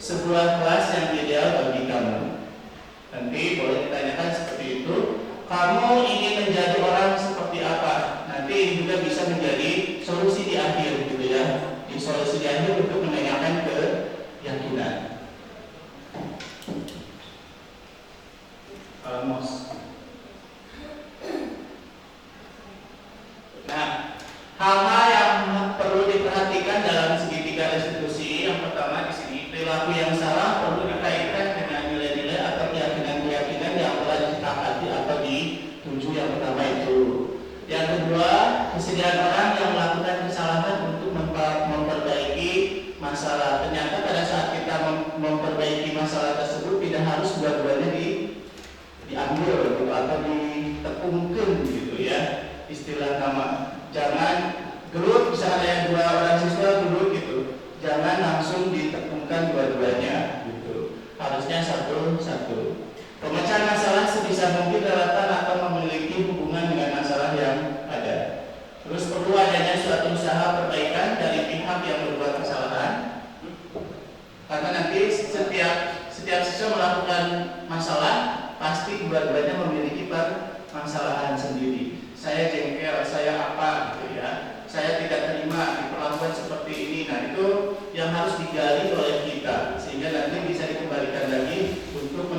S2: sebuah kelas yang ideal bagi kamu? Nanti boleh ditanyakan seperti itu. Kamu ingin menjadi orang seperti apa? Nanti juga bisa menjadi solusi di akhir, gitu ya. Di solusi di akhir untuk menanyakan keyakinan. Nah, hal-hal yang perlu diperhatikan dalam segitiga restitusi, yang pertama di sini perilaku yang salah perlu dikaitkan dengan nilai-nilai atau keyakinan-keyakinan yang telah disepakati atau dituju. Yang pertama itu. Yang kedua, kesediaan orang yang melakukan kesalahan untuk memperbaiki masalah. Ternyata pada saat kita memperbaiki masalah tersebut tidak harus dua-duanya diambil gitu, atau ditepungkan gitu ya, istilah nama. Jangan gelut, bisa ada yang dua orang siswa gelut gitu, jangan langsung ditepungkan dua-duanya gitu, harusnya satu-satu. Pemecahan masalah sebisa mungkin relevan atau memiliki hubungan dengan masalah yang ada. Terus perlu adanya suatu usaha perbaikan dari pihak yang berbuat kesalahan, karena nanti setiap siswa melakukan masalah pasti dua-duanya memiliki permasalahan sendiri. Saya jengkel, saya apa gitu ya, saya tidak terima diperlakukan seperti ini. Nah itu yang harus digali oleh kita, sehingga nanti bisa dikembalikan lagi untuk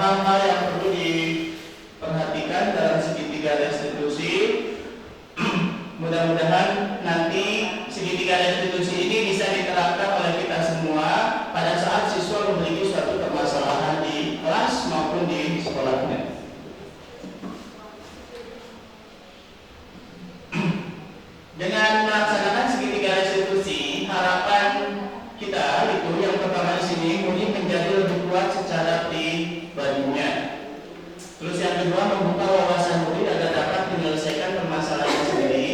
S2: hal-hal yang perlu diperhatikan dalam segitiga restitusi. Mudah-mudahan nanti segitiga restitusi ini bisa diterapkan oleh kita semua pada saat siswa memiliki suatu permasalahan di kelas maupun di sekolahnya. Dengan melaksanakan segitiga restitusi, harapan kita itu yang pertama di sini murid menjadi lebih kuat secara pribadinya. Terus yang kedua, membuka wawasan murid agar dapat menyelesaikan permasalahan sendiri.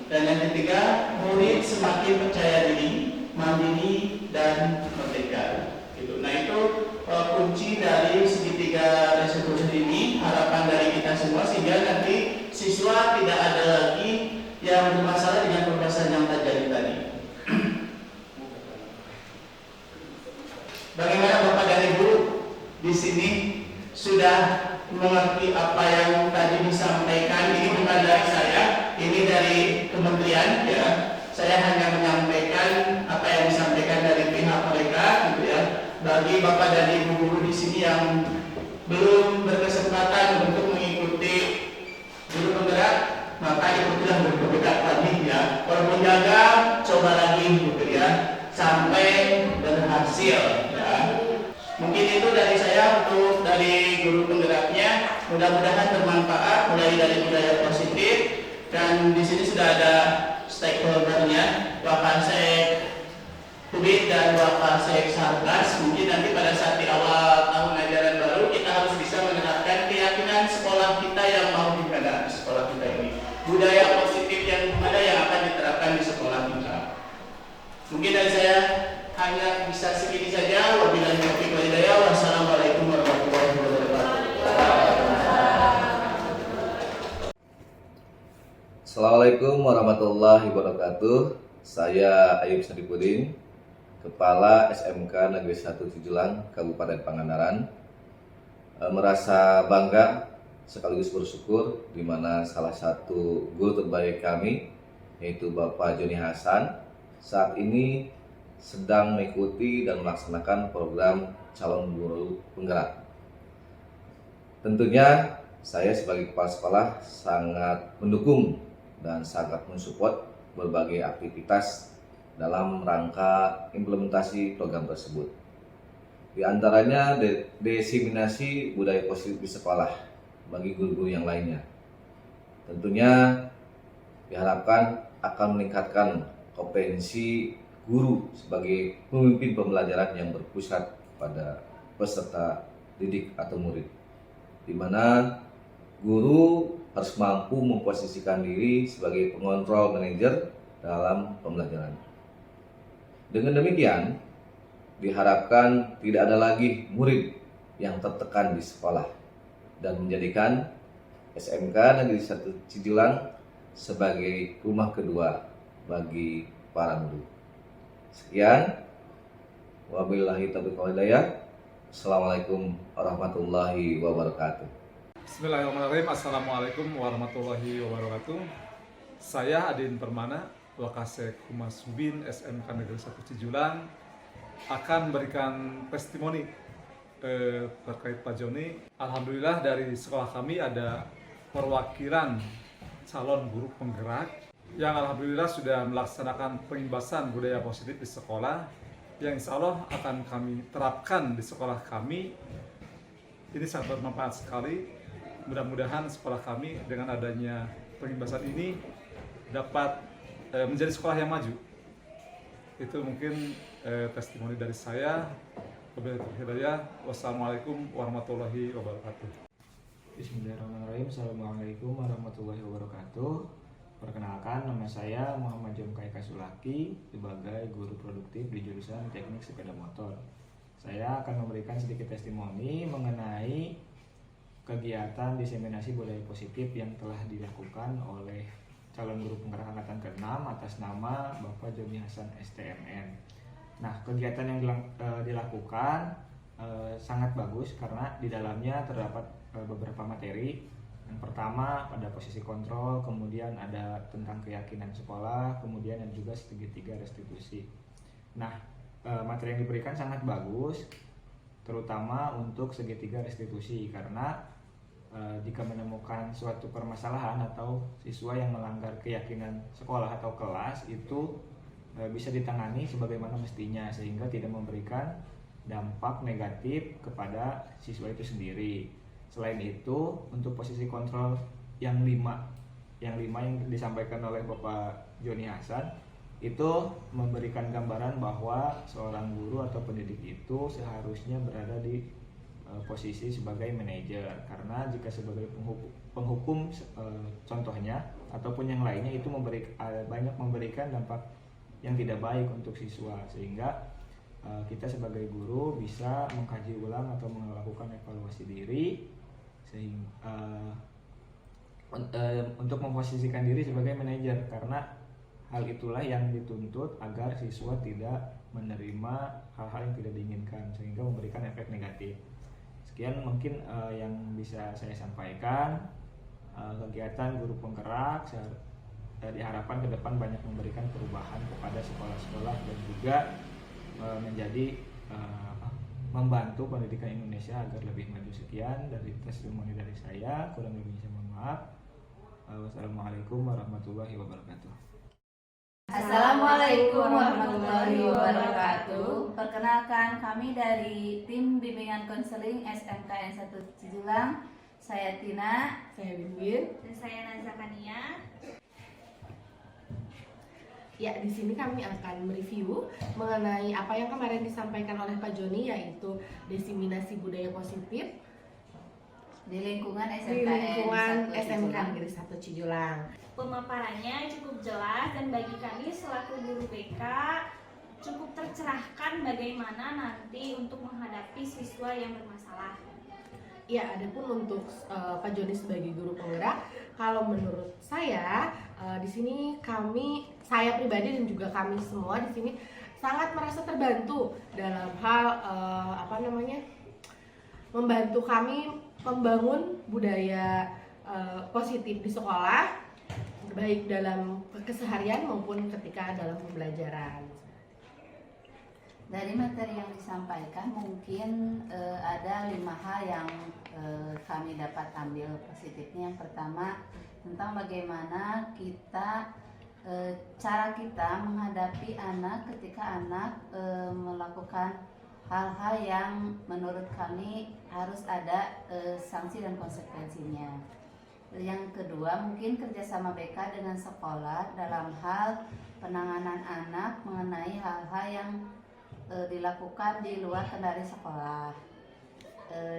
S2: Dan yang ketiga, murid semakin percaya diri, mandiri, dan merdeka. Gitu. Nah itu kunci dari segitiga restitusi ini, harapan dari kita semua, sehingga nanti siswa tidak ada lagi yang bermasalah dengan pembahasan yang terjadi tadi. Bagaimana Bapak dan Ibu di sini sudah mengerti apa yang tadi disampaikan? Ini bukan dari saya, ini dari kementerian ya. Saya hanya menyampaikan apa yang disampaikan dari pihak mereka gitu ya. Bagi Bapak dan Ibu guru di sini yang belum berkesempatan untuk mengikuti guru penggerak, maka ikutilah guru penggerak tadi ya. Walaupun gagal, coba lagi gitu ya, sampai berhasil ya. Mungkin itu dari saya untuk dari guru penggeraknya. Mudah-mudahan bermanfaat, mulai dari budaya positif. Dan di sini sudah ada stakeholdernya, Wakasek Kubit dan Wakasek Sargas. Mungkin nanti pada saat di awal tahun ajaran baru kita harus bisa menerapkan keyakinan sekolah kita yang mau gimana di sekolah kita ini. Budaya positif yang mana yang akan diterapkan di sekolah kita. Mungkin dari saya hanya bisa segini saja. Wabillahi taufiq wal hidayah. Wassalamualaikum warahmatullahi wabarakatuh.
S11: Assalamualaikum warahmatullahi wabarakatuh. Saya Ayub Sadipudin, Kepala SMK Negeri 1 Cijulang, Kabupaten Pangandaran. Merasa bangga sekaligus bersyukur di mana salah satu guru terbaik kami, yaitu Bapak Joni Hasan, saat ini sedang mengikuti dan melaksanakan program calon guru penggerak. Tentunya saya sebagai kepala sekolah sangat mendukung dan sangat mensupport berbagai aktivitas dalam rangka implementasi program tersebut. Di antaranya diseminasi budaya positif di sekolah bagi guru-guru yang lainnya. Tentunya diharapkan akan meningkatkan kompetensi guru sebagai pemimpin pembelajaran yang berpusat pada peserta didik atau murid, di mana guru harus mampu memposisikan diri sebagai pengontrol manajer dalam pembelajaran. Dengan demikian, diharapkan tidak ada lagi murid yang tertekan di sekolah dan menjadikan SMK Negeri 1 Cijulang sebagai rumah kedua bagi para guru. Sekian, wabillahi taufiq wal hidayah. Assalamualaikum warahmatullahi wabarakatuh.
S4: Bismillahirrahmanirrahim. Assalamualaikum warahmatullahi wabarakatuh. Saya Adin Permana, Wakasek Humas Bin SMK Negeri 1 Cijulang, akan memberikan testimoni terkait Pak Joni. Alhamdulillah dari sekolah kami ada perwakilan calon guru penggerak yang alhamdulillah sudah melaksanakan pengimbasan budaya positif di sekolah, yang insya Allah akan kami terapkan di sekolah kami. Ini sangat bermanfaat sekali. Mudah-mudahan sekolah kami dengan adanya pengimbasan ini dapat menjadi sekolah yang maju. Itu mungkin testimoni dari saya. Wassalamualaikum warahmatullahi wabarakatuh.
S12: Bismillahirrahmanirrahim. Assalamualaikum warahmatullahi wabarakatuh. Perkenalkan, nama saya Muhammad Jomkai Kasulaki sebagai guru produktif di jurusan Teknik Sepeda Motor. Saya akan memberikan sedikit testimoni mengenai kegiatan diseminasi budaya positif yang telah dilakukan oleh calon guru penggerak angkatan ke-6 atas nama Bapak Joni Hasan STMN. Nah, kegiatan yang dilakukan sangat bagus karena di dalamnya terdapat beberapa materi. Yang pertama pada posisi kontrol, kemudian ada tentang keyakinan sekolah, kemudian dan juga segitiga restitusi. Nah, materi yang diberikan sangat bagus, terutama untuk segitiga restitusi, karena jika menemukan suatu permasalahan atau siswa yang melanggar keyakinan sekolah atau kelas itu bisa ditangani sebagaimana mestinya sehingga tidak memberikan dampak negatif kepada siswa itu sendiri. Selain itu, untuk posisi kontrol yang 5 yang disampaikan oleh Bapak Joni Hasan itu memberikan gambaran bahwa seorang guru atau pendidik itu seharusnya berada di posisi sebagai manajer, karena jika sebagai penghukum contohnya ataupun yang lainnya itu banyak memberikan dampak yang tidak baik untuk siswa, sehingga kita sebagai guru bisa mengkaji ulang atau melakukan evaluasi diri sehingga untuk memposisikan diri sebagai manajer, karena hal itulah yang dituntut agar siswa tidak menerima hal-hal yang tidak diinginkan sehingga memberikan efek negatif. Sekian mungkin yang bisa saya sampaikan. Kegiatan guru penggerak diharapkan ke depan banyak memberikan perubahan kepada sekolah-sekolah dan juga menjadi membantu pendidikan Indonesia agar lebih maju. Sekian dari testimoni dari saya, kurang lebihnya mohon maaf. Wassalamualaikum warahmatullahi wabarakatuh.
S13: Assalamualaikum warahmatullahi wabarakatuh. Perkenalkan, kami dari tim bimbingan konseling SMKN 1 Cijulang. Saya Tina,
S14: saya Binwin,
S15: dan saya Nazakania.
S14: Ya, di sini kami akan mereview mengenai apa yang kemarin disampaikan oleh Pak Joni, yaitu diseminasi budaya positif
S13: di lingkungan
S14: SMK Negeri 1 Cijulang.
S15: Pemaparannya cukup jelas dan bagi kami selaku guru BK cukup tercerahkan bagaimana nanti untuk menghadapi siswa yang bermasalah.
S14: Ya, adapun untuk Pak Joni sebagai guru penggerak, kalau menurut saya di sini saya pribadi dan juga kami semua di sini sangat merasa terbantu dalam hal membantu kami membangun budaya positif di sekolah, baik dalam keseharian maupun ketika dalam pembelajaran.
S13: Dari materi yang disampaikan mungkin ada 5 hal yang kami dapat ambil positifnya. Yang pertama, tentang bagaimana cara kita menghadapi anak ketika anak melakukan hal-hal yang menurut kami harus ada sanksi dan konsekuensinya. Yang kedua, mungkin kerjasama BK dengan sekolah dalam hal penanganan anak mengenai hal-hal yang dilakukan di luar kendali sekolah.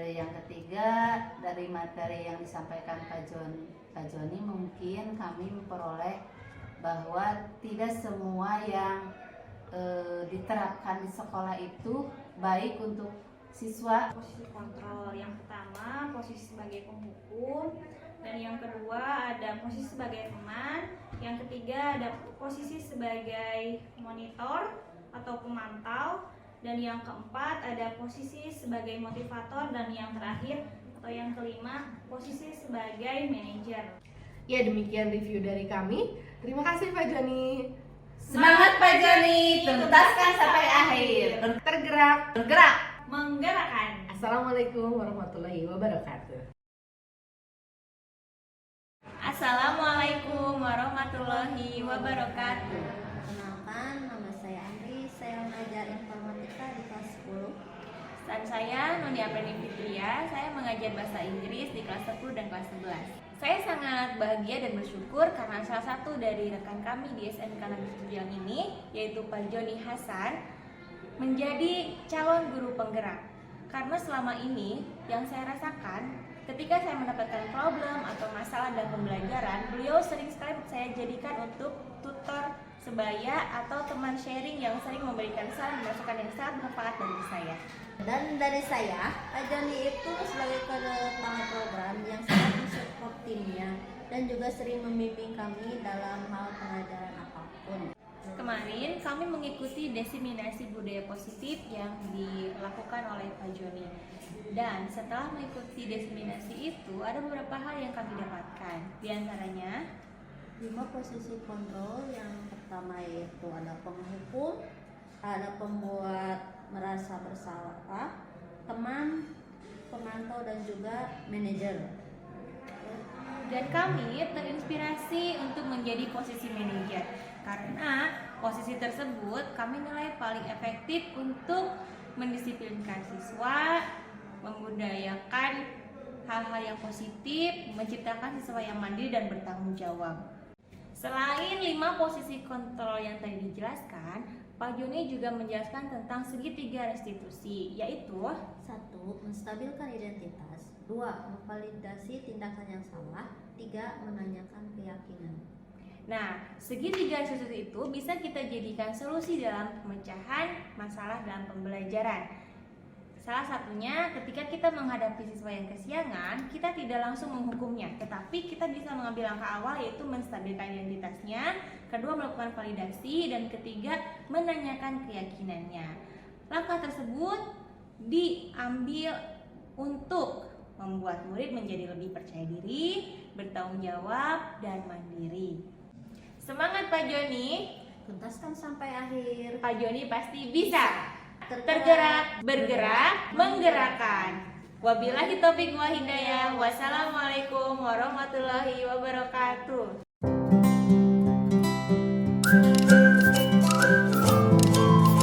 S13: Yang ketiga, dari materi yang disampaikan Pak Joni mungkin kami memperoleh bahwa tidak semua yang diterapkan di sekolah itu baik untuk siswa.
S15: Posisi kontrol yang pertama posisi sebagai penghukum, dan yang kedua ada posisi sebagai teman, yang ketiga ada posisi sebagai monitor atau pemantau, dan yang keempat ada posisi sebagai motivator, dan yang terakhir atau yang kelima posisi sebagai manajer.
S14: Ya, demikian review dari kami. Terima kasih Pak Joni.
S13: Semangat Pak Joni, tuntaskan sampai akhir.
S14: Tergerak,
S15: menggerakkan.
S14: Assalamualaikum warahmatullahi wabarakatuh.
S15: Assalamualaikum warahmatullahi wabarakatuh.
S16: Perkenalkan, nama saya Andri, saya mengajar informatika di kelas 10.
S15: Dan saya Nuni Apreni Fitria, saya mengajar bahasa Inggris di kelas 10 dan kelas 11. Saya sangat bahagia dan bersyukur karena salah satu dari rekan kami di SMK Negeri Cijulang ini, yaitu Pak Joni Hasan, menjadi calon guru penggerak. Karena selama ini yang saya rasakan, ketika saya mendapatkan problem atau masalah dalam pembelajaran, beliau sering sekali saya jadikan untuk tutor sebaya atau teman sharing yang sering memberikan saran dan masukan yang sangat bermanfaat bagi saya.
S16: Dan dari saya, Pak Joni itu sebagai kepala program yang sangat mensupport timnya dan juga sering membimbing kami dalam hal pengajaran apapun.
S15: Kemarin kami mengikuti diseminasi budaya positif yang dilakukan oleh Pak Joni. Dan setelah mengikuti diseminasi itu, ada beberapa hal yang kami dapatkan. Di antaranya
S16: 5 posisi kontrol. Yang pertama yaitu ada penghukum, ada pembuat merasa bersalah, teman, pemantau, dan juga manajer.
S15: Dan kami terinspirasi untuk menjadi posisi manajer karena posisi tersebut kami nilai paling efektif untuk mendisiplinkan siswa, membudayakan hal-hal yang positif, menciptakan siswa yang mandiri dan bertanggung jawab. Selain 5 posisi kontrol yang tadi dijelaskan, Pak Joni juga menjelaskan tentang segitiga restitusi, yaitu
S16: 1. Menstabilkan identitas. 2. Memvalidasi tindakan yang salah. 3. Menanyakan keyakinan.
S15: Nah, segitiga restitusi itu bisa kita jadikan solusi dalam pemecahan masalah dalam pembelajaran. Salah satunya ketika kita menghadapi siswa yang kesiangan, kita tidak langsung menghukumnya, tetapi kita bisa mengambil langkah awal yaitu menstabilkan identitasnya, kedua melakukan validasi, dan ketiga menanyakan keyakinannya. Langkah tersebut diambil untuk membuat murid menjadi lebih percaya diri, bertanggung jawab, dan mandiri. Semangat Pak Joni,
S16: tuntaskan sampai akhir.
S15: Pak Joni pasti bisa. Tergerak, bergerak, menggerakkan. Wabillahi taufiq wa hidayah. Wassalamualaikum warahmatullahi wabarakatuh.